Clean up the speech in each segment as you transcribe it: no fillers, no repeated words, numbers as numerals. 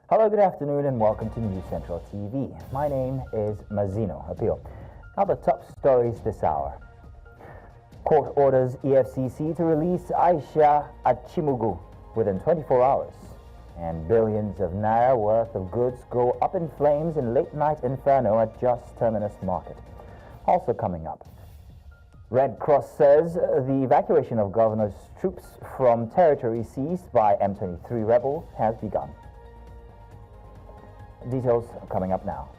Hello, good afternoon, and welcome to News Central TV. My name is Mazino Appeal. Now the top stories this hour. Court orders EFCC to release Aisha Achimugu within 24 hours. And billions of naira worth of goods go up in flames in late-night inferno at Just Terminus Market. Also coming up, Red Cross says the evacuation of governor's troops from territory seized by M23 rebels has begun. Details are coming up now.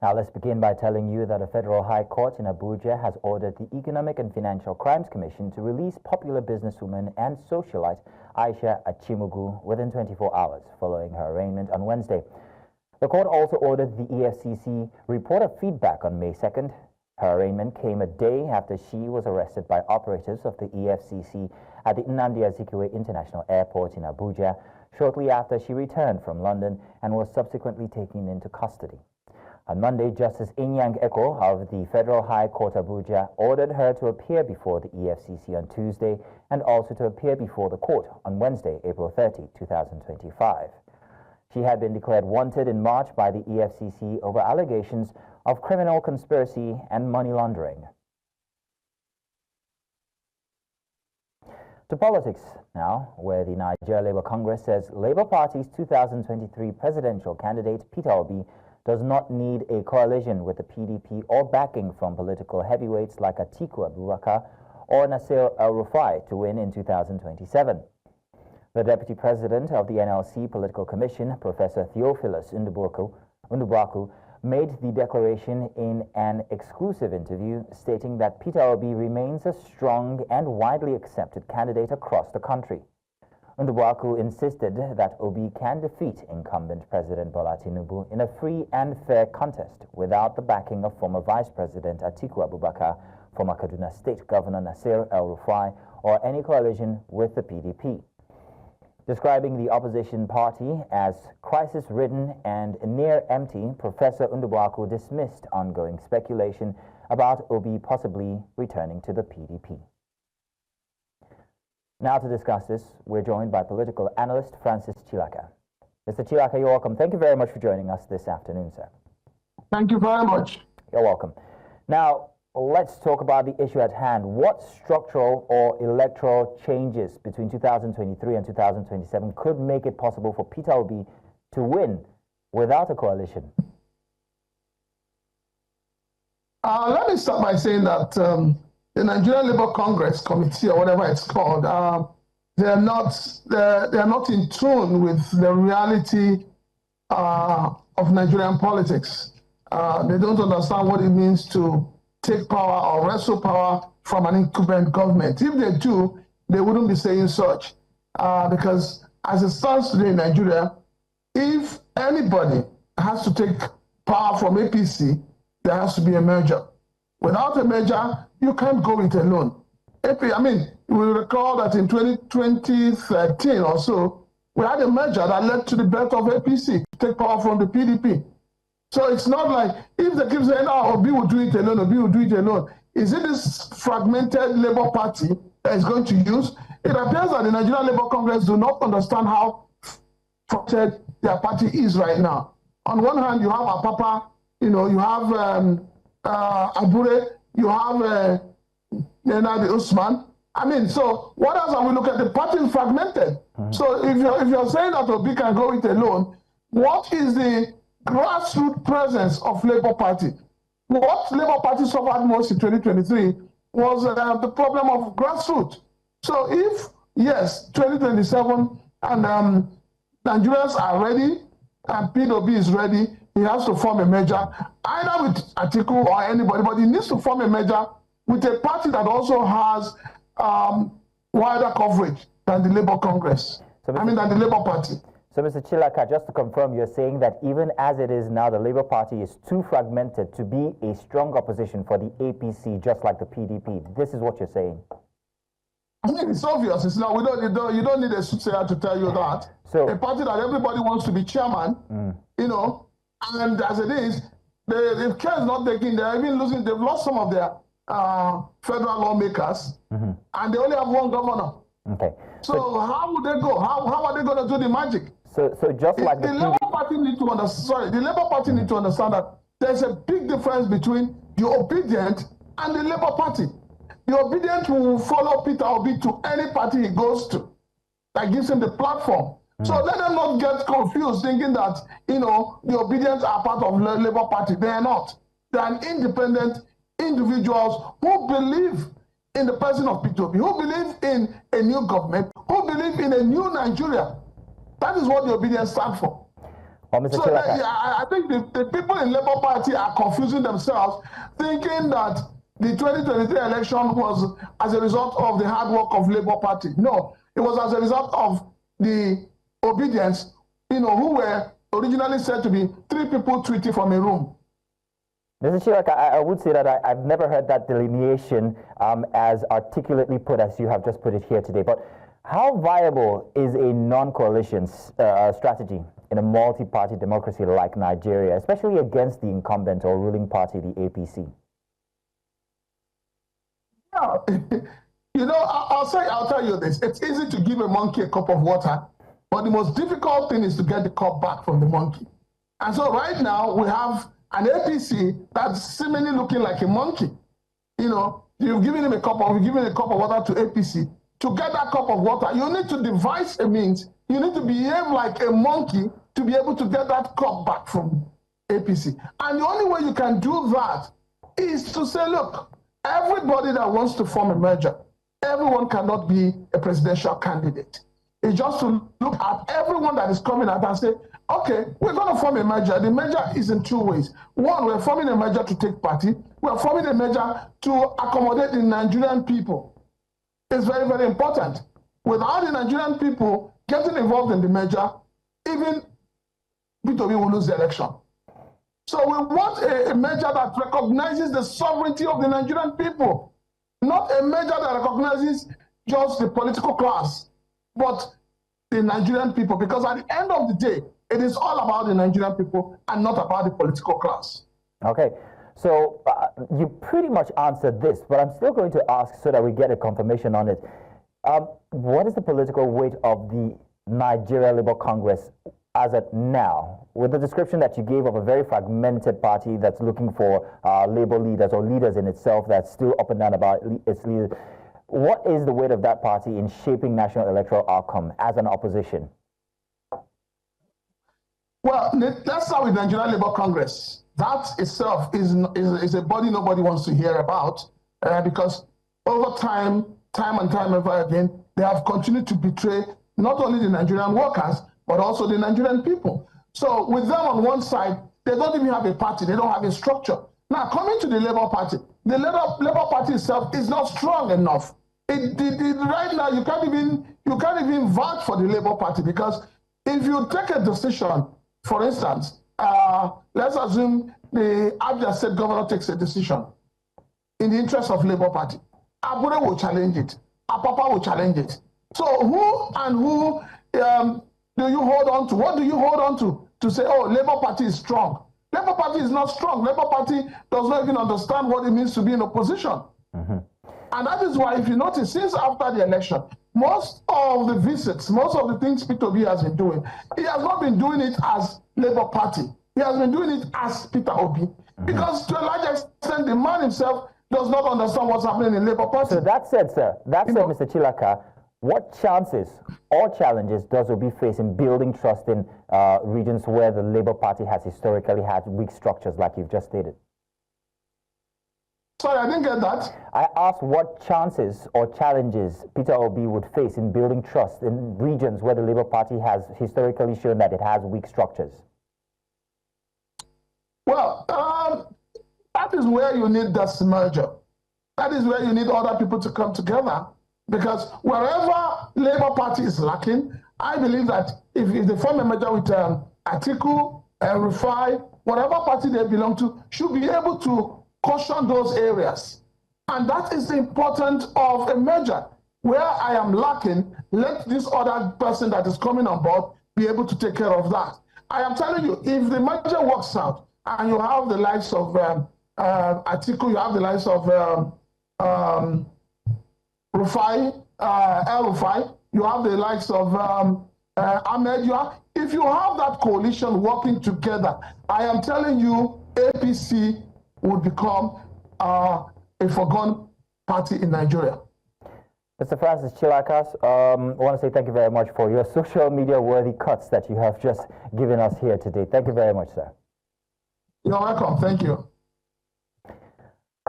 Now let's begin by telling you that a federal high court in Abuja has ordered the Economic and Financial Crimes Commission to release popular businesswoman and socialite Aisha Achimugu within 24 hours following her arraignment on Wednesday. The court also ordered the EFCC report of feedback on May 2nd. Her arraignment came a day after she was arrested by operatives of the EFCC at the Nnamdi Azikiwe International Airport in Abuja shortly after she returned from London and was subsequently taken into custody. On Monday, Justice Inyang Eko of the Federal High Court Abuja ordered her to appear before the EFCC on Tuesday and also to appear before the court on Wednesday, April 30, 2025. She had been declared wanted in March by the EFCC over allegations of criminal conspiracy and money laundering. To politics now, where the Nigeria Labour Congress says Labour Party's 2023 presidential candidate Peter Obi does not need a coalition with the PDP or backing from political heavyweights like Atiku Abubakar or Nasir El-Rufai to win in 2027. The Deputy President of the NLC Political Commission, Professor Theophilus Ndubwaku, made the declaration in an exclusive interview, stating that Peter Obi remains a strong and widely accepted candidate across the country. Ndubwaku insisted that Obi can defeat incumbent President Bola Tinubu in a free and fair contest without the backing of former Vice President Atiku Abubakar, former Kaduna State Governor Nasir El-Rufai, or any coalition with the PDP. Describing the opposition party as crisis-ridden and near empty, Professor Ndubwaku dismissed ongoing speculation about Obi possibly returning to the PDP. Now to discuss this, we're joined by political analyst Francis Chilaka. Mr. Chilaka, you're welcome. Thank you very much for joining us this afternoon, sir. Thank you very much. You're welcome. Now, let's talk about the issue at hand. What structural or electoral changes between 2023 and 2027 could make it possible for Peter Obi to win without a coalition? Let me start by saying that the Nigerian Labour Congress Committee, or whatever it's called, they are not in tune with the reality of Nigerian politics. They don't understand what it means to take power or wrestle power from an incumbent government. If they do, they wouldn't be saying such. Because as it stands today in Nigeria, if anybody has to take power from APC, there has to be a merger. Without a merger, you can't go it alone. We recall that in 2013 or so, we had a merger that led to the birth of APC, to take power from the PDP. So it's not like, if they keep saying, oh, Obi will do it alone, Obi will do it alone. Is it this fragmented Labour Party that is going to use? It appears that the Nigerian Labour Congress do not understand how fragmented their party is right now. On one hand, you have Apapa, you have Abure, you have Nenadi Usman. So what else are we looking at? The party is fragmented. So if you're saying that Obi can go it alone, what is the grassroots presence of Labour Party? What Labour Party suffered most in 2023 was the problem of grassroots. So if, yes, 2027 and Nigerians are ready and PWB is ready, he has to form a merger, either with Atiku or anybody, but he needs to form a merger with a party that also has wider coverage than the Labour Congress. Than the Labour Party. So, Mr. Chilaka, just to confirm, you're saying that even as it is now, the Labour Party is too fragmented to be a strong opposition for the APC, just like the PDP. This is what you're saying? I mean, it's obvious. It's not. You don't need a soothsayer to tell you that. So a party that everybody wants to be chairman, you know, and as it is, the care is not taking. They're even losing. They've lost some of their federal lawmakers, and they only have one governor. Okay. So how would they go? How are they going to do the magic? So just like the Labour Party need to understand. Sorry, the Labour Party need to understand that there's a big difference between the obedient and the Labour Party. The obedient will follow Peter Obi to any party he goes to that gives him the platform. So let them not get confused thinking that, you know, the obedient are part of the Labour Party. They are not. They are independent individuals who believe in the person of Peter Obi, who believe in a new government, who believe in a new Nigeria. That is what the obedience stands for. So I think the people in Labour Party are confusing themselves, thinking that the 2023 election was as a result of the hard work of Labour Party. No, it was as a result of the obedience, you know, who were originally said to be 3 people tweeting from a room. Mr. Chilaka, I would say that I've never heard that delineation as articulately put as you have just put it here today. But how viable is a non-coalition strategy in a multi-party democracy like Nigeria, especially against the incumbent or ruling party, the APC? You know, I'll tell you this. It's easy to give a monkey a cup of water, but the most difficult thing is to get the cup back from the monkey. And so right now we have an APC that's seemingly looking like a monkey. You know, you've given him a cup of water to APC. To get that cup of water, you need to devise a means. You need to behave like a monkey to be able to get that cup back from APC. And the only way you can do that is to say, look, everybody that wants to form a merger, everyone cannot be a presidential candidate. It's just to look at everyone that is coming out and say, okay, we're going to form a merger. The merger is in 2 ways. One, we're forming a merger to take party. We're forming a merger to accommodate the Nigerian people. It's very, very important. Without the Nigerian people getting involved in the merger, even Peter Obi will lose the election. So we want a merger that recognizes the sovereignty of the Nigerian people, not a merger that recognizes just the political class, but the Nigerian people, because at the end of the day, it is all about the Nigerian people and not about the political class. Okay, so you pretty much answered this, but I'm still going to ask so that we get a confirmation on it. What is the political weight of the Nigeria Labour Congress as of now, with the description that you gave of a very fragmented party that's looking for labor leaders or leaders in itself that's still up and down about its leaders? What is the weight of that party in shaping national electoral outcome as an opposition? Well, let's start with Nigeria Labour Congress. That itself is a body nobody wants to hear about because over time and time over again, they have continued to betray not only the Nigerian workers, but also the Nigerian people. So with them on one side, they don't even have a party. They don't have a structure. Now, coming to the Labour Party, the Labour Party itself is not strong enough. Right now, you can't even vouch for the Labour Party because if you take a decision, for instance, let's assume the Abia State governor takes a decision in the interest of Labour Party. Abure will challenge it. Apapa will challenge it. So who do you hold on to? What do you hold on to say, oh, Labour Party is strong? Labour Party is not strong. Labour Party does not even understand what it means to be in opposition. And that is why, if you notice, since after the election, most of the visits, most of the things Peter Obi has been doing, he has not been doing it as Labour Party. He has been doing it as Peter Obi. Because to a large extent, the man himself does not understand what's happening in Labour Party. So that said, sir, Mr. Chilaka, what chances or challenges does Obi face in building trust in regions where the Labour Party has historically had weak structures, like you've just stated? Sorry, I didn't get that. I asked what chances or challenges Peter Obi would face in building trust in regions where the Labour Party has historically shown that it has weak structures. Well, that is where you need this merger. That is where you need other people to come together. Because wherever Labour Party is lacking, I believe that if they form a merger with Atiku, Rufai, whatever party they belong to, should be able to caution those areas. And that is the importance of a merger. Where I am lacking, let this other person that is coming on board be able to take care of that. I am telling you, if the merger works out and you have the likes of Atiku, you have the likes of Rufai, El Rufai, you have the likes of Ahmed, if you have that coalition working together, I am telling you, APC would become a forgotten party in Nigeria. Mr. Francis Chilakas, I want to say thank you very much for your social media worthy cuts that you have just given us here today. Thank you very much, sir. You're welcome. Thank you.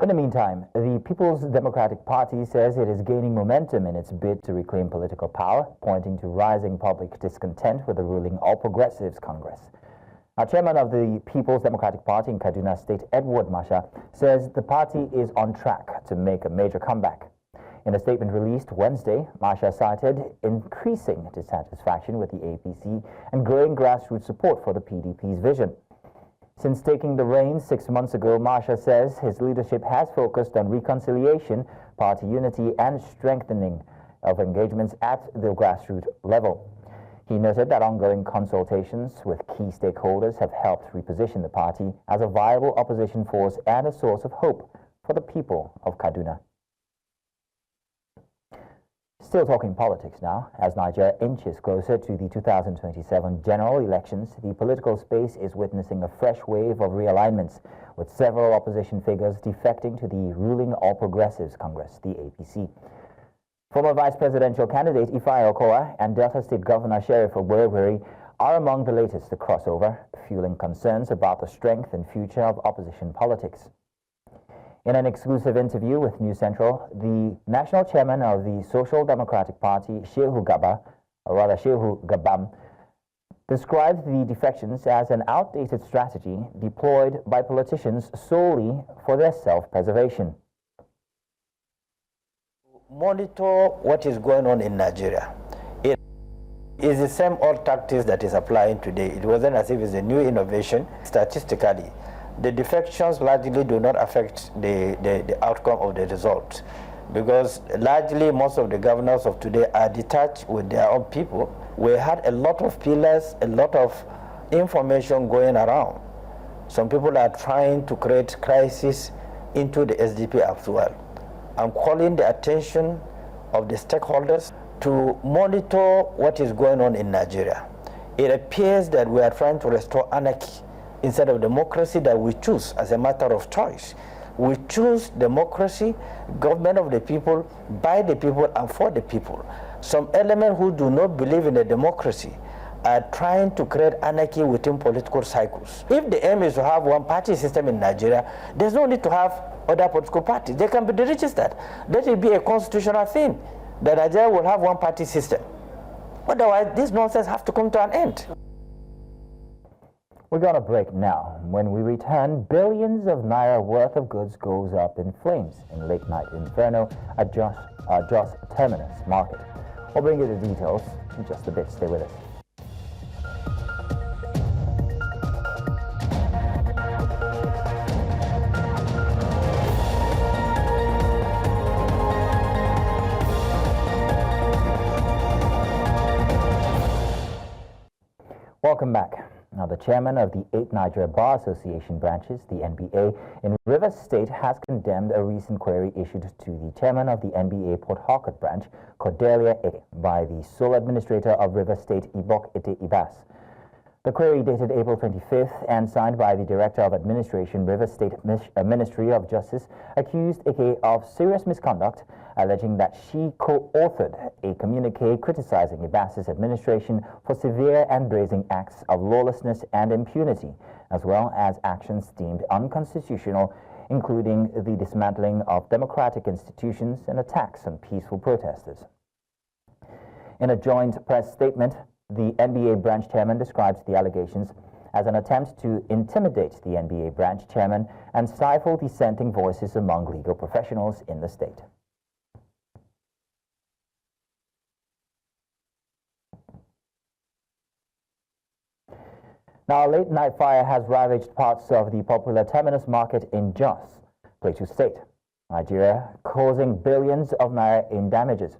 In the meantime, the People's Democratic Party says it is gaining momentum in its bid to reclaim political power, pointing to rising public discontent with the ruling All Progressives Congress. Our chairman of the People's Democratic Party in Kaduna State, Edward Masha, says the party is on track to make a major comeback. In a statement released Wednesday, Masha cited increasing dissatisfaction with the APC and growing grassroots support for the PDP's vision. Since taking the reins 6 months ago, Masha says his leadership has focused on reconciliation, party unity, and strengthening of engagements at the grassroots level. He noted that ongoing consultations with key stakeholders have helped reposition the party as a viable opposition force and a source of hope for the people of Kaduna. Still talking politics now, as Nigeria inches closer to the 2027 general elections, the political space is witnessing a fresh wave of realignments, with several opposition figures defecting to the ruling All Progressives Congress, the APC. Former vice presidential candidate Ifeanyi Okowa and Delta State Governor Sheriff Ogbonigwe are among the latest to cross over, fueling concerns about the strength and future of opposition politics. In an exclusive interview with News Central, the national chairman of the Social Democratic Party, Shehu Gabam, described the defections as an outdated strategy deployed by politicians solely for their self-preservation. Monitor what is going on in Nigeria. It is the same old tactics that is applying today. It wasn't as if it's a new innovation. Statistically, the defections largely do not affect the outcome of the result, because largely most of the governors of today are detached with their own people. We had a lot of pillars, a lot of information going around. Some people are trying to create crisis into the SDP as well. I'm calling the attention of the stakeholders to monitor what is going on in Nigeria. It appears that we are trying to restore anarchy instead of democracy that we choose as a matter of choice. We choose democracy, government of the people, by the people, and for the people. Some elements who do not believe in a democracy are trying to create anarchy within political cycles. If the aim is to have one party system in Nigeria, there's no need to have other political parties. They can be deregistered. That will be a constitutional thing, that Nigeria will have one party system. Otherwise, this nonsense has to come to an end. We're going to break now. When we return, billions of naira worth of goods goes up in flames in late night inferno at Jos Terminus Market. We'll bring you the details in just a bit. Stay with us. Welcome back. Now, the chairman of the 8 Nigeria Bar Association branches, the NBA, in Rivers State has condemned a recent query issued to the chairman of the NBA Port Harcourt branch, Cordelia Eke, by the sole administrator of Rivers State, Ibok Ete Ibas. The query, dated April 25th and signed by the Director of Administration, Rivers State Ministry of Justice, accused Eke of serious misconduct, alleging that she co-authored a communique criticizing Ibas's administration for severe and brazen acts of lawlessness and impunity, as well as actions deemed unconstitutional, including the dismantling of democratic institutions and attacks on peaceful protesters. In a joint press statement, the NBA branch chairman describes the allegations as an attempt to intimidate the NBA branch chairman and stifle dissenting voices among legal professionals in the state. Now, a late-night fire has ravaged parts of the popular Terminus Market in Jos, Plateau State, Nigeria, causing billions of naira in damages.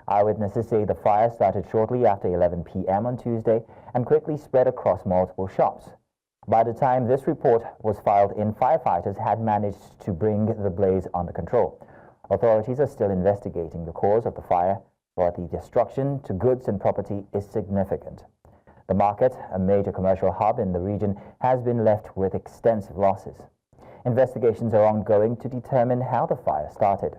Eyewitnesses say the fire started shortly after 11 p.m. on Tuesday and quickly spread across multiple shops. By the time this report was filed in, firefighters had managed to bring the blaze under control. Authorities are still investigating the cause of the fire, but the destruction to goods and property is significant. The market, a major commercial hub in the region, has been left with extensive losses. Investigations are ongoing to determine how the fire started.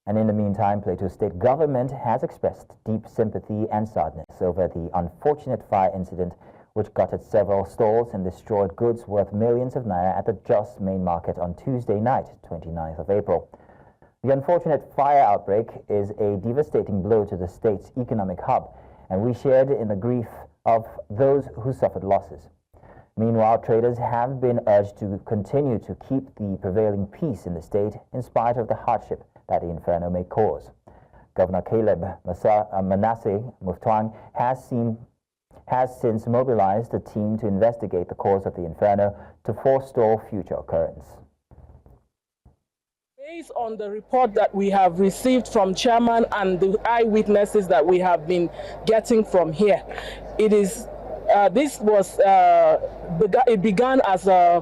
And in the meantime, Plateau State government has expressed deep sympathy and sadness over the unfortunate fire incident which gutted several stalls and destroyed goods worth millions of naira at the Jos main market on Tuesday night, 29th of April. The unfortunate fire outbreak is a devastating blow to the state's economic hub, and we shared in the grief of those who suffered losses. Meanwhile, traders have been urged to continue to keep the prevailing peace in the state in spite of the hardship that the inferno may cause. Governor Caleb Manasseh Mutfwang has since mobilized a team to investigate the cause of the inferno to forestall future occurrence. Based on the report that we have received from chairman and the eyewitnesses that we have been getting from here, it is it began as a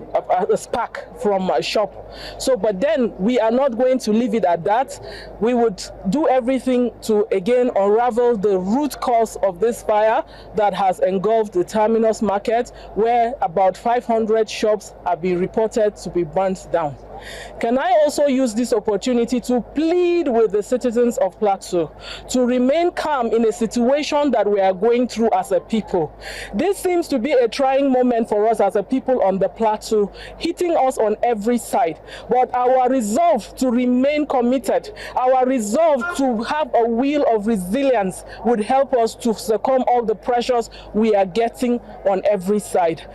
spark from a shop. So, but then we are not going to leave it at that. We would do everything to again unravel the root cause of this fire that has engulfed the terminus market, where about 500 shops have been reported to be burnt down. Can I also use this opportunity to plead with the citizens of Plateau to remain calm in a situation that we are going through as a people? This seems to be a trying moment for us as a people on the Plateau, hitting us on every side. But our resolve to remain committed, our resolve to have a will of resilience would help us to succumb all the pressures we are getting on every side.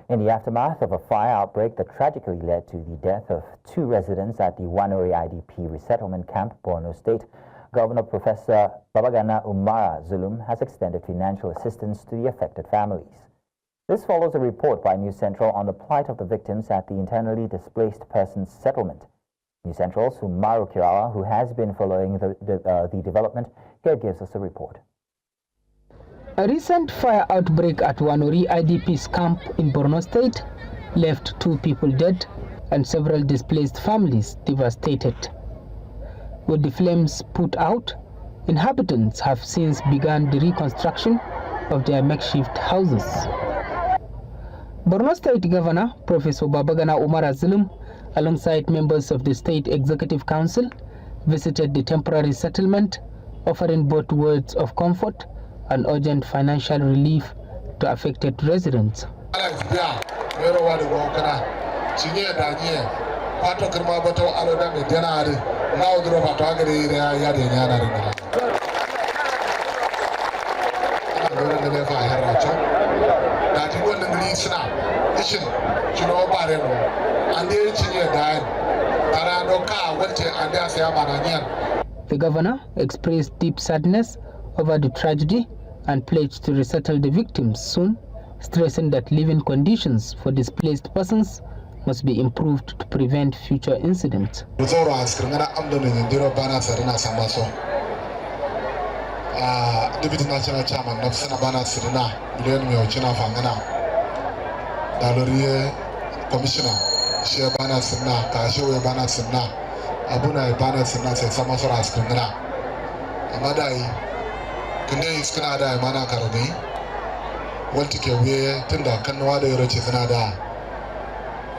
In the aftermath of a fire outbreak that tragically led to the death of 2 residents at the Wanori IDP resettlement camp, Borno State, Governor Professor Babagana Umara Zulum has extended financial assistance to the affected families. This follows a report by News Central on the plight of the victims at the internally displaced persons settlement. News Central's Umaru Kirawa, who has been following the development, here gives us a report. A recent fire outbreak at Wanori IDP's camp in Borno State left 2 people dead and several displaced families devastated. With the flames put out, inhabitants have since begun the reconstruction of their makeshift houses. Borno State Governor Professor Babagana Umara Zulum, alongside members of the State Executive Council, visited the temporary settlement, offering both words of comfort and urgent financial relief to affected residents. The governor expressed deep sadness over the tragedy and pledged to resettle the victims soon, stressing that living conditions for displaced persons must be improved to prevent future incidents. Deputy National Chairman of Sanabana Sirina, Commissioner, Shebana Sirna, Kashu Bana Sirna, Abuna Bana Sirna, Samasora Skrimana, Amadai. Kende iskana da mana karami wanti ke we tunda kanwa da yoro ce tana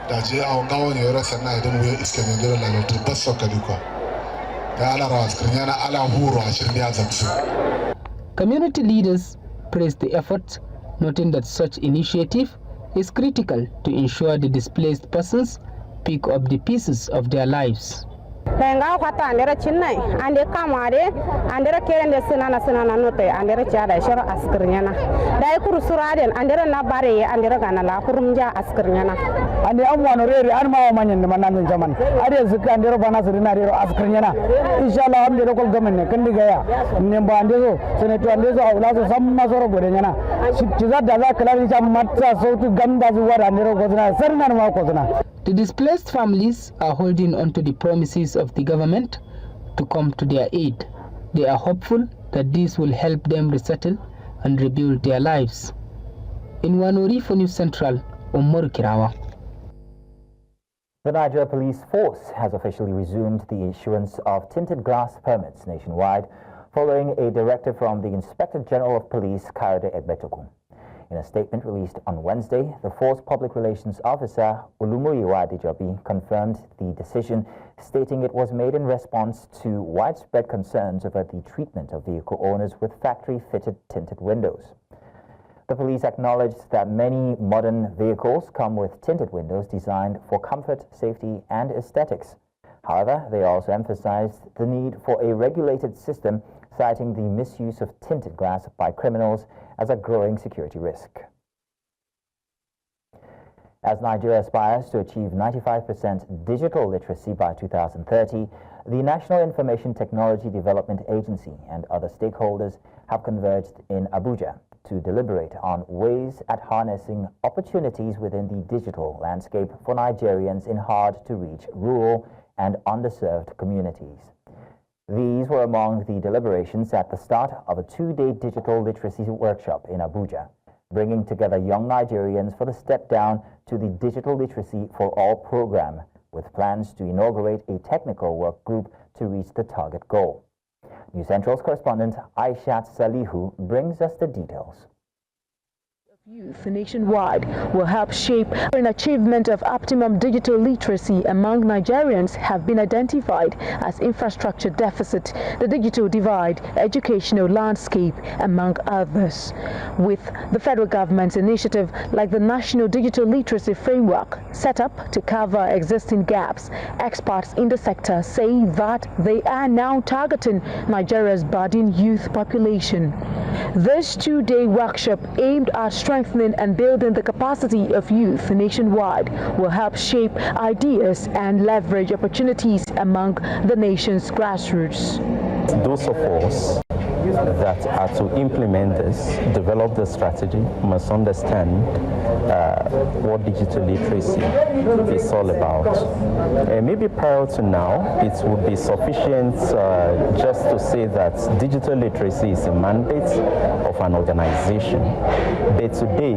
da je a ngawo ne yoro sanna idan we iske ne da la to basso kaliko da ala ras krinyana ala huro a shirya zamsu. Community leaders praised the efforts, noting that such initiative is critical to ensure the displaced persons pick up the pieces of their lives. Tenga kwata andera chinnai ande kamare andera kerende sinana note andera chada shoro askirnyana dai kuru suraden andera na bare andera kana la kurumja askirnyana ande amwano reri anma manyen manan zaman ade zuka andera bana sirina rero askirnyana inshallah amde ko gamen kandi gaya nemba ande so seneto ande so awla so samma soro godenyana chiza daza kala ni matta sautu ganda zuwa andera godna sarna ma kodna. The displaced families are holding on to the promises of the government to come to their aid. They are hopeful that this will help them resettle and rebuild their lives. In Wanuri for News Central, Omar Kirawa. The Nigeria Police Force has officially resumed the issuance of tinted glass permits nationwide following a directive from the Inspector General of Police, Kayode Egbetoku. In a statement released on Wednesday, the Force Public Relations Officer, Olumuyiwa Adejobi, confirmed the decision, stating it was made in response to widespread concerns over the treatment of vehicle owners with factory-fitted tinted windows. The police acknowledged that many modern vehicles come with tinted windows designed for comfort, safety, and aesthetics. However, they also emphasized the need for a regulated system, citing the misuse of tinted glass by criminals as a growing security risk. As Nigeria aspires to achieve 95% digital literacy by 2030, the National Information Technology Development Agency and other stakeholders have converged in Abuja to deliberate on ways at harnessing opportunities within the digital landscape for Nigerians in hard-to-reach rural and underserved communities. These were among the deliberations at the start of a two-day digital literacy workshop in Abuja, bringing together young Nigerians for the step down to the Digital Literacy for All program, with plans to inaugurate a technical work group to reach the target goal. News Central's correspondent Aishat Salihu brings us the details. Youth nationwide will help shape an achievement of optimum digital literacy among Nigerians have been identified as infrastructure deficit, the digital divide, educational landscape, among others. With the federal government's initiative like the National Digital Literacy Framework set up to cover existing gaps, experts in the sector say that they are now targeting Nigeria's budding youth population. This two-day workshop aimed at strengthening and building the capacity of youth nationwide will help shape ideas and leverage opportunities among the nation's grassroots. Those of us that are to implement this, develop the strategy, must understand what digital literacy is all about. Maybe prior to now, it would be sufficient just to say that digital literacy is a mandate of an organization. But today,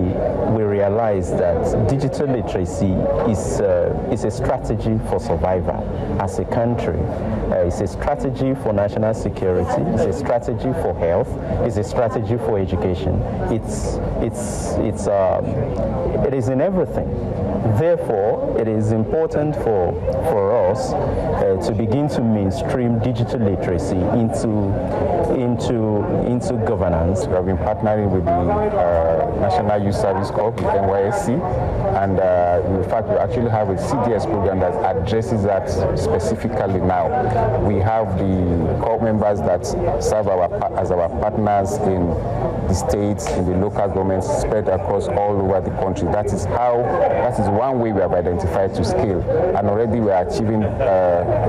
we realize that digital literacy is a strategy for survival as a country. It's a strategy for national security. It's a strategy for health. It's a strategy for education. It is in everything. Therefore, it is important for us to begin to mainstream digital literacy into governance. We have been partnering with the National Youth Service Corps, NYSC, and in fact, we actually have a CDS program that addresses that specifically now. We have the corps members that serve as our partners in the states, in the local governments, spread across all over the country. That is one way we have identified to scale, and already we are achieving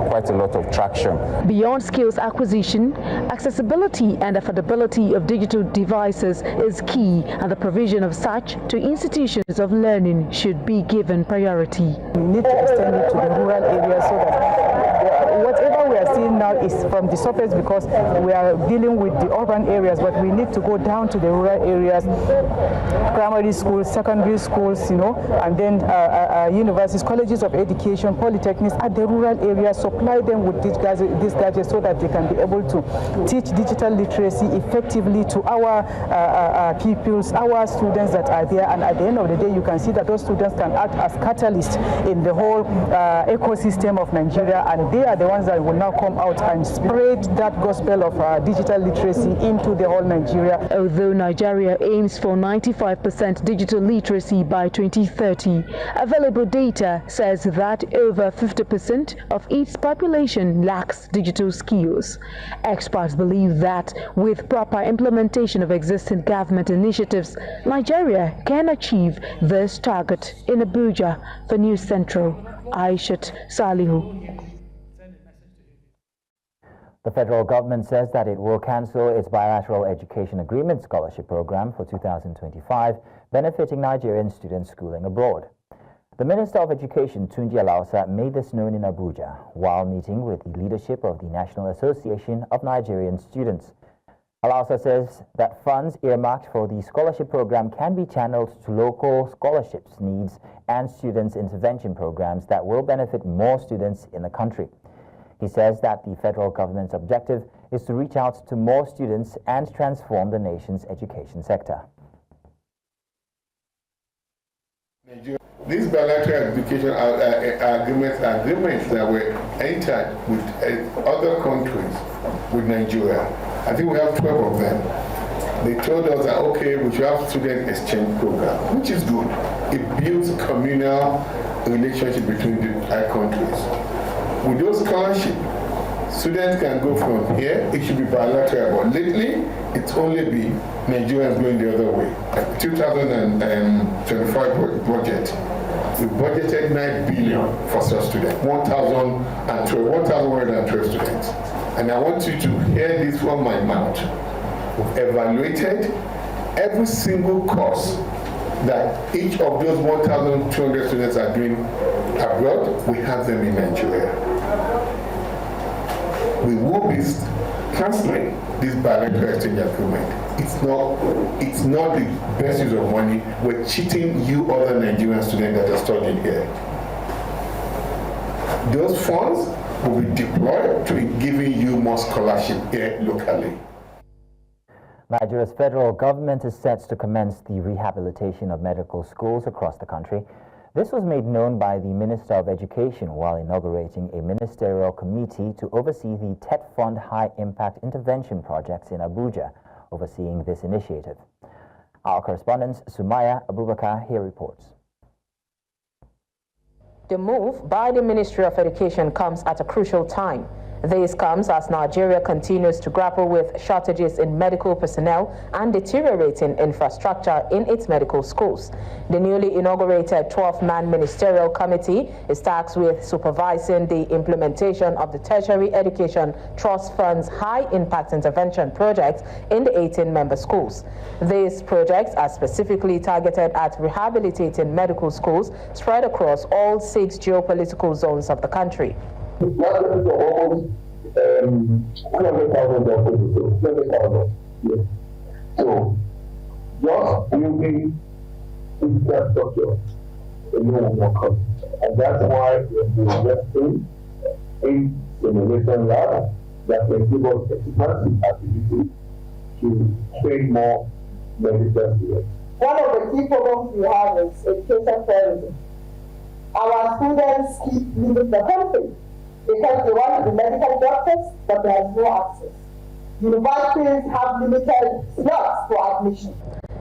quite a lot of traction. Beyond skills acquisition, accessibility and affordability of digital devices is key, and the provision of such to institutions of learning should be given priority. We need to extend it to the rural areas so that whatever we are seeing now is from the surface, because we are dealing with the urban areas, but we need to go down to the rural areas, primary schools, secondary schools, and then universities, colleges of education, polytechnics at the rural areas, supply them with these gadgets so that they can be able to teach digital literacy effectively to our pupils, our students that are there. And at the end of the day, you can see that those students can act as catalysts in the whole ecosystem of Nigeria, and they are the ones that will now come out and spread that gospel of digital literacy into the whole Nigeria. Although Nigeria aims for 95% digital literacy by 2030, available data says that over 50% of its population lacks digital skills. Experts believe that with proper implementation of existing government initiatives, Nigeria can achieve this target. In Abuja, for News Central, Aishat Salihu. The federal government says that it will cancel its bilateral education agreement scholarship program for 2025, benefiting Nigerian students schooling abroad. The Minister of Education, Tunji Alausa, made this known in Abuja while meeting with the leadership of the National Association of Nigerian Students. Alausa says that funds earmarked for the scholarship program can be channeled to local scholarships needs and students' intervention programs that will benefit more students in the country. He says that the federal government's objective is to reach out to more students and transform the nation's education sector. These bilateral education agreements that were entered with other countries with Nigeria, I think we have 12 of them. They told us that, okay, we should have student exchange program, which is good. It builds a communal relationship between the countries. With those scholarships, students can go from here. It should be bilateral, but lately, it's only been Nigerians going the other way. 2025 budget, we budgeted 9 billion for such students, 1,112 students. And I want you to hear this from my mouth. We've evaluated every single course that each of those 1,200 students are doing abroad. We have them in Nigeria. We will be canceling this bilateral exchange agreement. It's not the best use of money. We're cheating you other Nigerian students that are studying here. Those funds will be deployed to giving you more scholarship here locally. Nigeria's federal government is set to commence the rehabilitation of medical schools across the country. This was made known by the Minister of Education while inaugurating a ministerial committee to oversee the TET Fund High Impact Intervention projects in Abuja, overseeing this initiative. Our correspondent Sumaya Abubakar here reports. The move by the Ministry of Education comes at a crucial time. This comes as Nigeria continues to grapple with shortages in medical personnel and deteriorating infrastructure in its medical schools. The newly inaugurated 12-man ministerial committee is tasked with supervising the implementation of the Tertiary Education Trust Fund's high-impact intervention projects in the 18-member schools. These projects are specifically targeted at rehabilitating medical schools spread across all 6 geopolitical zones of the country. Almost 200,000 doctors. Yes. So, just building infrastructure alone will come. And that's why we're investing in simulation labs that can give us expansive ability to train more medical students. One of the key problems we have is education tourism. Our students keep leaving the country because they want to be medical doctors, but there is no access. Universities have limited slots for admission.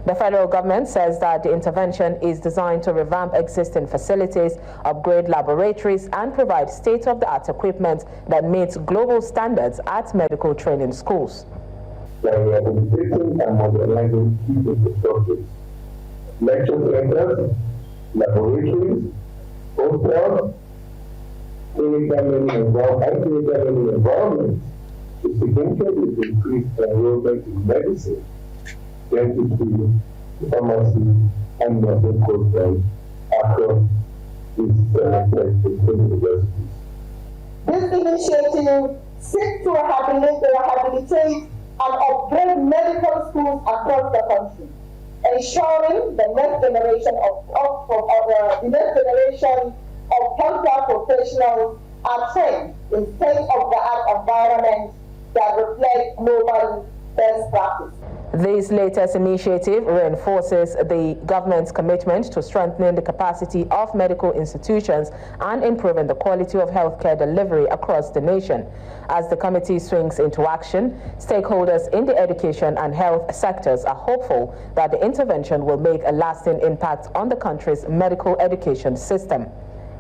The federal government says that the intervention is designed to revamp existing facilities, upgrade laboratories, and provide state-of-the-art equipment that meets global standards at medical training schools. We are rehabilitating and modernizing key infrastructures, lecture centers, laboratories, hotels, clinical learning environments to significantly increase enrollment in medicine, dentistry, pharmacy, and nursing programs across these universities. This initiative seeks to rehabilitate and upgrade medical schools across the country, ensuring the next generation of healthcare professionals are trained in state-of-the-art environments that reflect global best practice. This latest initiative reinforces the government's commitment to strengthening the capacity of medical institutions and improving the quality of healthcare delivery across the nation. As the committee swings into action, stakeholders in the education and health sectors are hopeful that the intervention will make a lasting impact on the country's medical education system.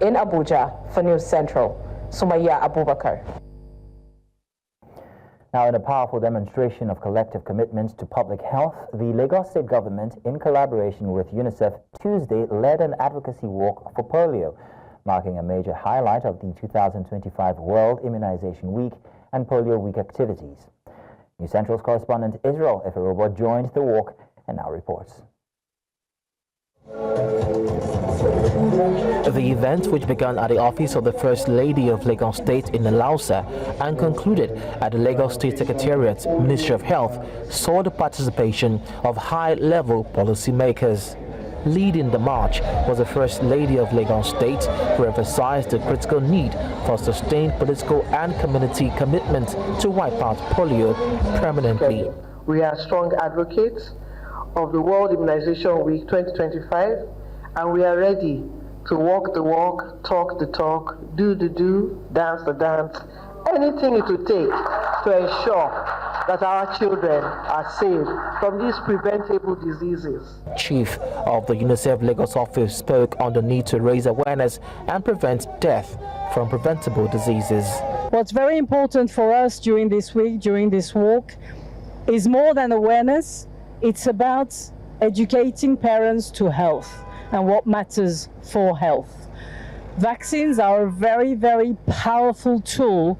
In Abuja, for News Central, Sumaya Abubakar. Now, in a powerful demonstration of collective commitment to public health, the Lagos State government, in collaboration with UNICEF, Tuesday led an advocacy walk for polio, marking a major highlight of the 2025 World Immunization Week and Polio Week activities. News Central's correspondent Israel Eferobo joined the walk and now reports. The event, which began at the office of the First Lady of Lagos State in Lausa and concluded at the Lagos State Secretariat, Ministry of Health, saw the participation of high-level policymakers. Leading the march was the First Lady of Lagos State, who emphasized the critical need for sustained political and community commitment to wipe out polio permanently. We are strong advocates of the World Immunization Week 2025, and we are ready to walk the walk, talk the talk, do the do, dance the dance, anything it will take to ensure that our children are saved from these preventable diseases. Chief of the UNICEF Lagos office spoke on the need to raise awareness and prevent death from preventable diseases. What's very important for us during this week, during this walk, is more than awareness. It's about educating parents to health and what matters for health. Vaccines are a very, very powerful tool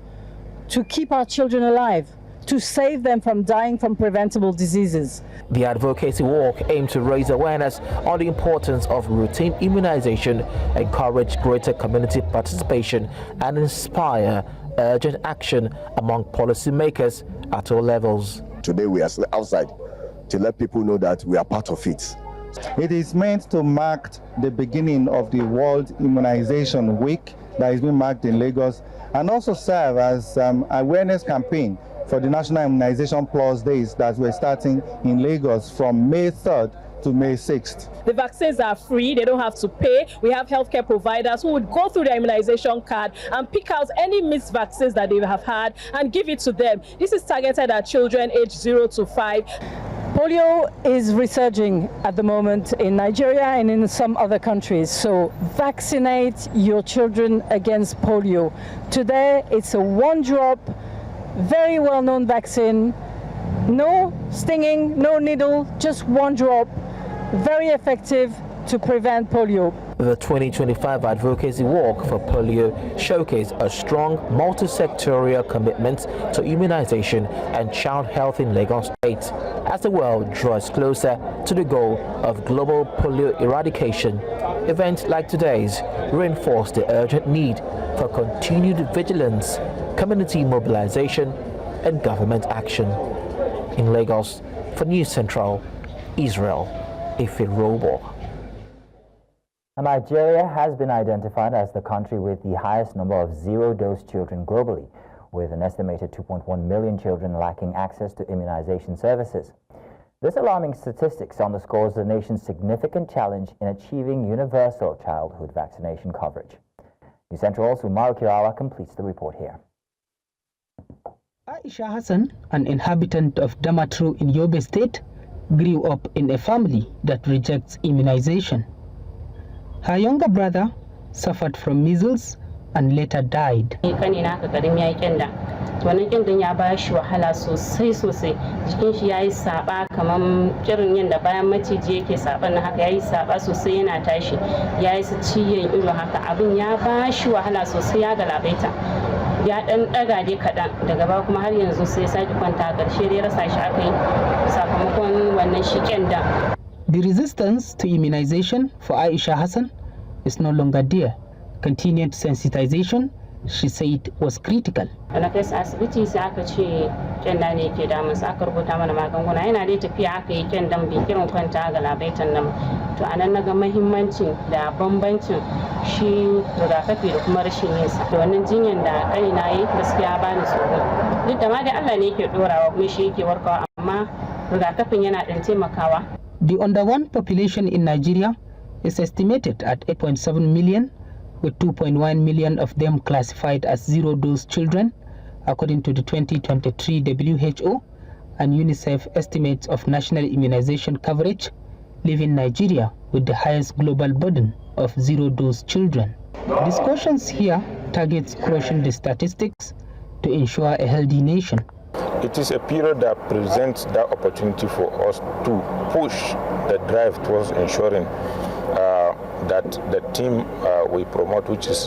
to keep our children alive, to save them from dying from preventable diseases. The advocacy walk aimed to raise awareness on the importance of routine immunization, encourage greater community participation, and inspire urgent action among policymakers at all levels. Today we are outside to let people know that we are part of it. It is meant to mark the beginning of the World Immunization Week that is being marked in Lagos, and also serve as an awareness campaign for the National Immunization Plus Days that we're starting in Lagos from May 3rd to May 6th. The vaccines are free, they don't have to pay. We have healthcare providers who would go through their immunization card and pick out any missed vaccines that they have had and give it to them. This is targeted at children aged 0 to 5. Polio is resurging at the moment in Nigeria and in some other countries, so vaccinate your children against polio. Today it's a one-drop, very well-known vaccine, no stinging, no needle, just one drop, very effective to prevent polio. The 2025 Advocacy Walk for Polio showcased a strong multi-sectorial commitment to immunization and child health in Lagos State as the world draws closer to the goal of global polio eradication. Events like today's reinforce the urgent need for continued vigilance, community mobilization, and government action. In Lagos, for News Central, Israel Ifirobo. Nigeria has been identified as the country with the highest number of zero-dose children globally, with an estimated 2.1 million children lacking access to immunization services. This alarming statistics underscores the nation's significant challenge in achieving universal childhood vaccination coverage. News Central's Umaru Kirawa completes the report here. Aisha Hassan, an inhabitant of Damaturu in Yobe State, grew up in a family that rejects immunization. Her younger brother suffered from measles and later died. wannan kin ya ba shi wahala sosai jikin shi yayi saba kaman kirin yanda bayan maciji yake saban nan haka yayi saba sosai yana tashi yayi su ciyen ido haka abin ya ba shi wahala sosai ya galabaita ya dan daga dai kadan daga ba kuma har yanzu sai saki kwanta karshe dai rasa shi akai sakamakon wannan shiken da. The resistance to immunization for Aisha Hassan is no longer there. Continued sensitization, she said, was critical. Ana kai asibiti sai aka ce kenda ne ke da masa aka rubuta mana magunguna yana dai tafiya aka yi kendan bai kirin kwanta ga labaitan nan to anan naga muhimmancin da bambancin shi rigakafi da kuma rashin yin sa da wannan jinyan da kai na yi gaskiya ba ni tsoro duk da ma dai Allah ne yake dorawa kuma shi yake warkawa amma rigakafin yana dan taimakawa. The underweight population in Nigeria is estimated at 8.7 million, with 2.1 million of them classified as zero-dose children, according to the 2023 WHO and UNICEF estimates of national immunization coverage, leaving Nigeria with the highest global burden of zero-dose children. Discussions here targets crushing the statistics to ensure a healthy nation. It is a period that presents that opportunity for us to push the drive towards ensuring that the team we promote, which is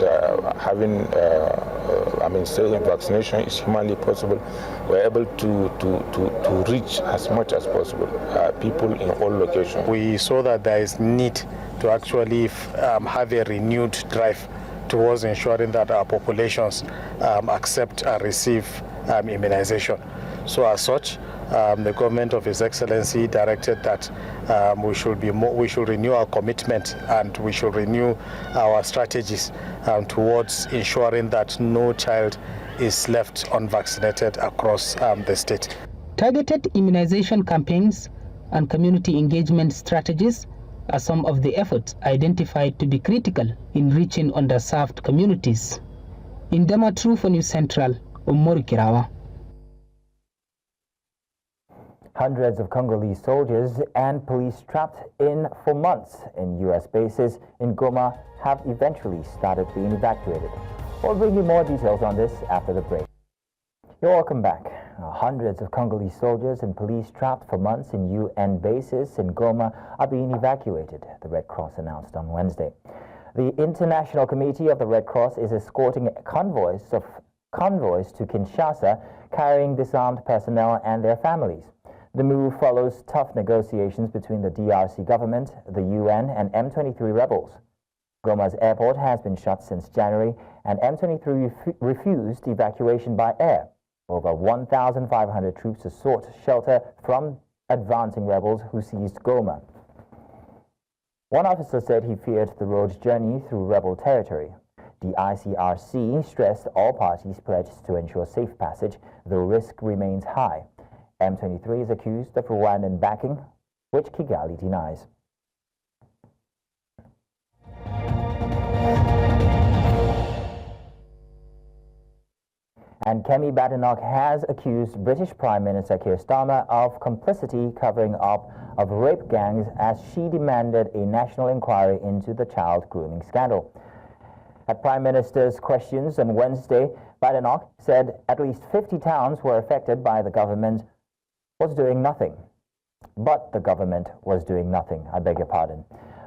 having, saying vaccination is humanly possible, we're able to reach as much as possible people in all locations. We saw that there is need to actually have a renewed drive towards ensuring that our populations accept and receive immunization. So as such, the government of His Excellency directed that we should renew our commitment and we should renew our strategies towards ensuring that no child is left unvaccinated across the state. Targeted immunization campaigns and community engagement strategies are some of the efforts identified to be critical in reaching underserved communities. In Damatru for News Central, Umoru Kirawa. Hundreds of Congolese soldiers and police trapped in for months in U.S. bases in Goma have eventually started being evacuated. We'll bring you more details on this after the break. You're welcome back. Hundreds of Congolese soldiers and police trapped for months in UN bases in Goma are being evacuated, the Red Cross announced on Wednesday. The International Committee of the Red Cross is escorting convoys to Kinshasa carrying disarmed personnel and their families. The move follows tough negotiations between the DRC government, the UN, and M23 rebels. Goma's airport has been shut since January, and M23 refused evacuation by air. Over 1,500 troops sought shelter from advancing rebels who seized Goma. One officer said he feared the road journey through rebel territory. The ICRC stressed all parties pledged to ensure safe passage, though risk remains high. M23 is accused of Rwandan backing, which Kigali denies. And Kemi Badenoch has accused British Prime Minister Keir Starmer of complicity covering up of rape gangs as she demanded a national inquiry into the child grooming scandal. At Prime Minister's questions on Wednesday, Badenoch said at least 50 towns were affected by the government was doing nothing. But the government was doing nothing, I beg your pardon.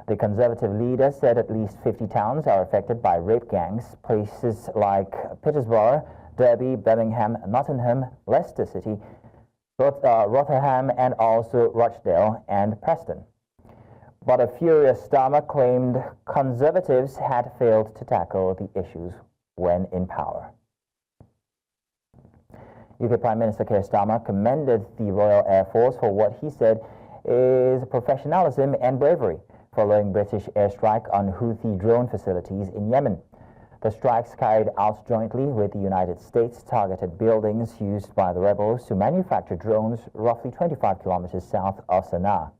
The Conservative leader said at least 50 towns are affected by rape gangs, places like Peterborough, Derby, Birmingham, Nottingham, Leicester City, Rotherham, and also Rochdale and Preston. But a furious Starmer claimed Conservatives had failed to tackle the issues when in power. UK Prime Minister Keir Starmer commended the Royal Air Force for what he said is professionalism and bravery following British airstrike on Houthi drone facilities in Yemen. The strikes carried out jointly with the United States targeted buildings used by the rebels to manufacture drones roughly 25 kilometers south of Sana'a.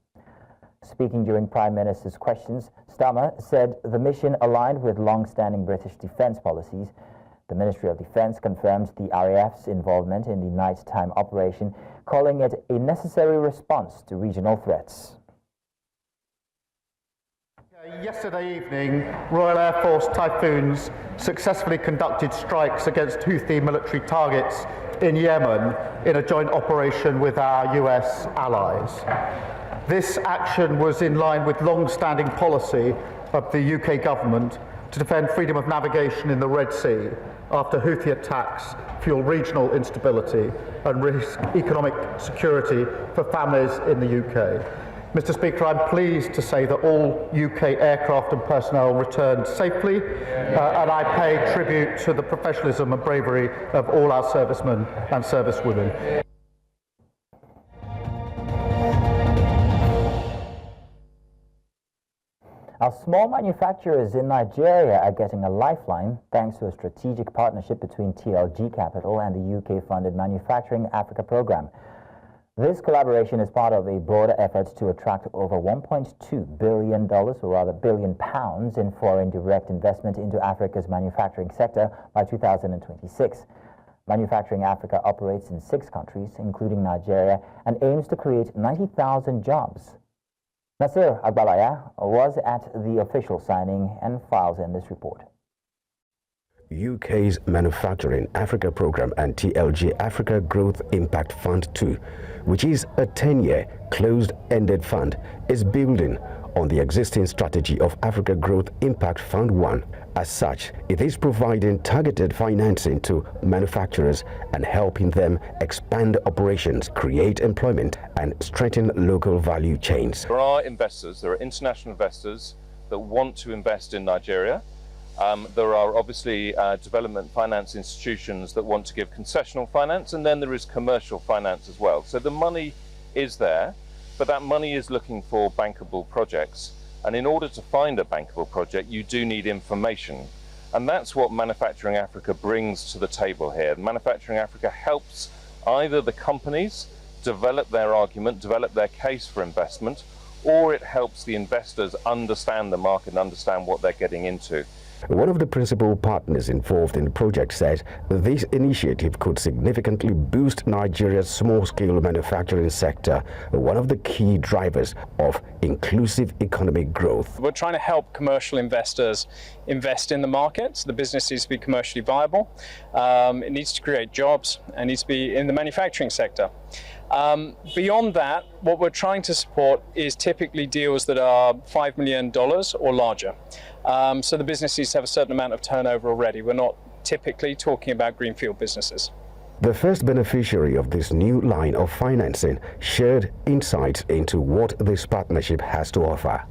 Speaking during Prime Minister's questions, Starmer said the mission aligned with long-standing British defense policies. The Ministry of Defense confirmed the RAF's involvement in the nighttime operation, calling it a necessary response to regional threats. Yesterday evening, Royal Air Force Typhoons successfully conducted strikes against Houthi military targets in Yemen in a joint operation with our US allies. This action was in line with long-standing policy of the UK government to defend freedom of navigation in the Red Sea after Houthi attacks fuel regional instability and risk economic security for families in the UK. Mr. Speaker, I'm pleased to say that all UK aircraft and personnel returned safely, and I pay tribute to the professionalism and bravery of all our servicemen and servicewomen. Our small manufacturers in Nigeria are getting a lifeline thanks to a strategic partnership between TLG Capital and the UK-funded Manufacturing Africa program. This collaboration is part of a broader effort to attract over $1.2 billion, or rather billion pounds, in foreign direct investment into Africa's manufacturing sector by 2026. Manufacturing Africa operates in 6 countries, including Nigeria, and aims to create 90,000 jobs. Nasir Agbalaya was at the official signing and files in this report. UK's Manufacturing Africa Program and TLG Africa Growth Impact Fund 2, which is a 10-year closed-ended fund, is building on the existing strategy of Africa Growth Impact Fund 1. As such, it is providing targeted financing to manufacturers and helping them expand operations, create employment, and strengthen local value chains. There are investors, there are international investors that want to invest in Nigeria. There are obviously development finance institutions that want to give concessional finance, and then there is commercial finance as well. So the money is there, but that money is looking for bankable projects. And in order to find a bankable project, you do need information. And that's what Manufacturing Africa brings to the table here. Manufacturing Africa helps either the companies develop their argument, develop their case for investment, or it helps the investors understand the market and understand what they're getting into. One of the principal partners involved in the project said this initiative could significantly boost Nigeria's small-scale manufacturing sector, one of the key drivers of inclusive economic growth. We're trying to help commercial investors invest in the markets. The business needs to be commercially viable. It needs to create jobs and needs to be in the manufacturing sector. Beyond that, what we're trying to support is typically deals that are $5 million or larger. So the business needs to have a certain amount of turnover already. We're not typically talking about greenfield businesses. The first beneficiary of this new line of financing shared insights into what this partnership has to offer.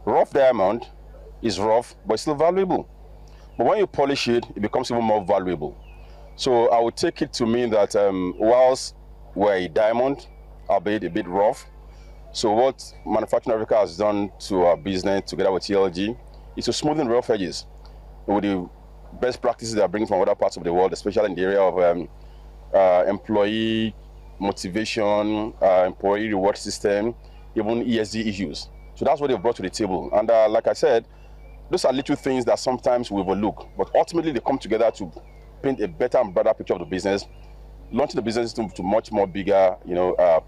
Rough diamond is rough, but still valuable. But when you polish it, it becomes even more valuable. So I would take it to mean that whilst we're a diamond, albeit a bit rough, so what Manufacturing Africa has done to our business together with TLG is to smoothen rough edges with the best practices they are bringing from other parts of the world, especially in the area of employee motivation, employee reward system, even ESG issues. So that's what they've brought to the table. And like I said, those are little things that sometimes we overlook, but ultimately they come together to paint a better and broader picture of the business, launching the business to much more bigger,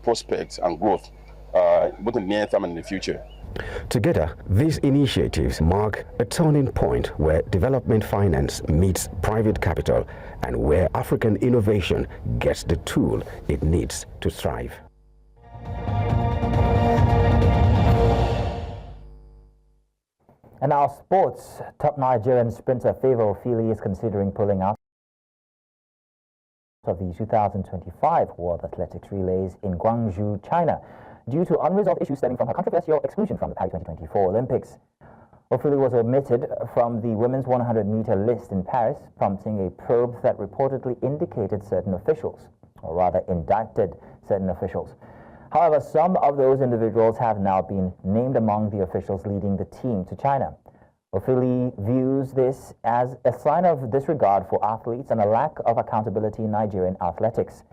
prospects and growth, both in the near term and in the future. Together, these initiatives mark a turning point where development finance meets private capital and where African innovation gets the tool it needs to thrive. And now sports. Top Nigerian sprinter Favour Ofili is considering pulling out of the 2025 World Athletics Relays in Guangzhou, China, due to unresolved issues stemming from her controversial exclusion from the Paris 2024 Olympics. Ofili was omitted from the women's 100-meter list in Paris, prompting a probe that reportedly indicated certain officials, or rather indicted certain officials. However, some of those individuals have now been named among the officials leading the team to China. Ofili views this as a sign of disregard for athletes and a lack of accountability in Nigerian athletics.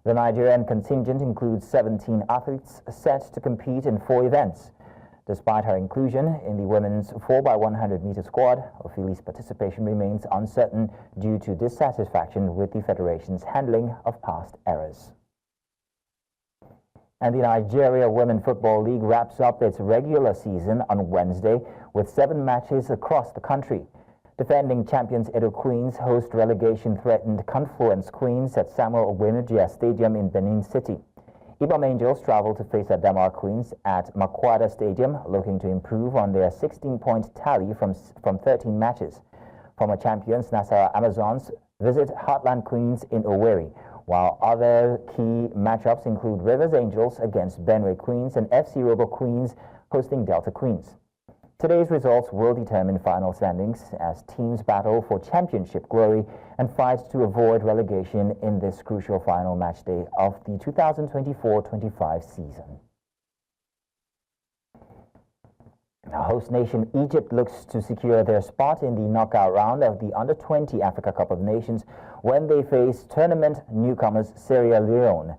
The Nigerian contingent includes 17 athletes set to compete in 4 events. Despite her inclusion in the women's 4x100-meter squad, Ofili's participation remains uncertain due to dissatisfaction with the federation's handling of past errors. And the Nigeria Women Football League wraps up its regular season on Wednesday with 7 matches across the country. Defending champions Edo Queens host relegation-threatened Confluence Queens at Samuel Ogbenujia Stadium in Benin City. Ibom Angels travel to face Adamar Queens at Makwada Stadium, looking to improve on their 16-point tally from 13 matches. Former champions Nasarawa Amazons visit Heartland Queens in Owerri, while other key matchups include Rivers Angels against Benue Queens and FC Robo Queens hosting Delta Queens. Today's results will determine final standings as teams battle for championship glory and fight to avoid relegation in this crucial final match day of the 2024-25 season. Now, host nation Egypt looks to secure their spot in the knockout round of the Under-20 Africa Cup of Nations when they face tournament newcomers Sierra Leone.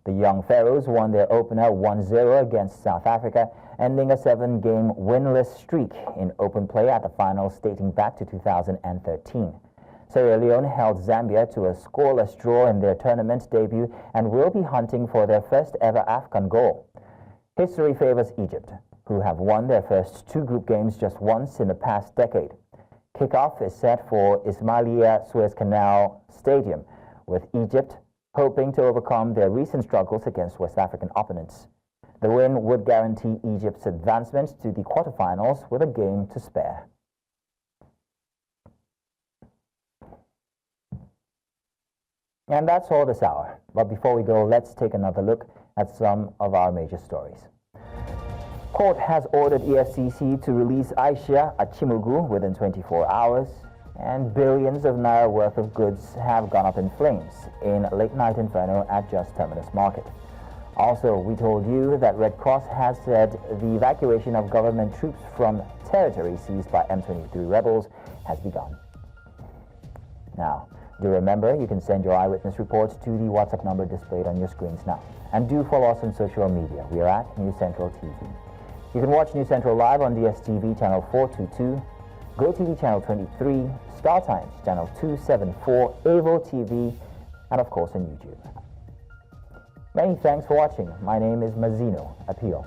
The Young Pharaohs won their opener 1-0 against South Africa, ending a 7-game winless streak in open play at the finals dating back to 2013. Sierra Leone held Zambia to a scoreless draw in their tournament debut and will be hunting for their first ever AFCON goal. History favors Egypt, who have won their first 2 group games just once in the past decade. Kickoff is set for Ismailia Suez Canal Stadium, with Egypt hoping to overcome their recent struggles against West African opponents. The win would guarantee Egypt's advancement to the quarterfinals with a game to spare. And that's all this hour. But before we go, let's take another look at some of our major stories. Court has ordered EFCC to release Aisha Achimugu within 24 hours, and billions of naira worth of goods have gone up in flames in late-night inferno at Just Terminus Market. Also, we told you that Red Cross has said the evacuation of government troops from territory seized by M23 rebels has begun. Now, do remember you can send your eyewitness reports to the WhatsApp number displayed on your screens now. And do follow us on social media. We are at News Central TV. You can watch News Central live on DSTV channel 422, GoTV channel 23, Star Times channel 274, Avo TV, and of course on YouTube. Many thanks for watching. My name is Mazino Apio.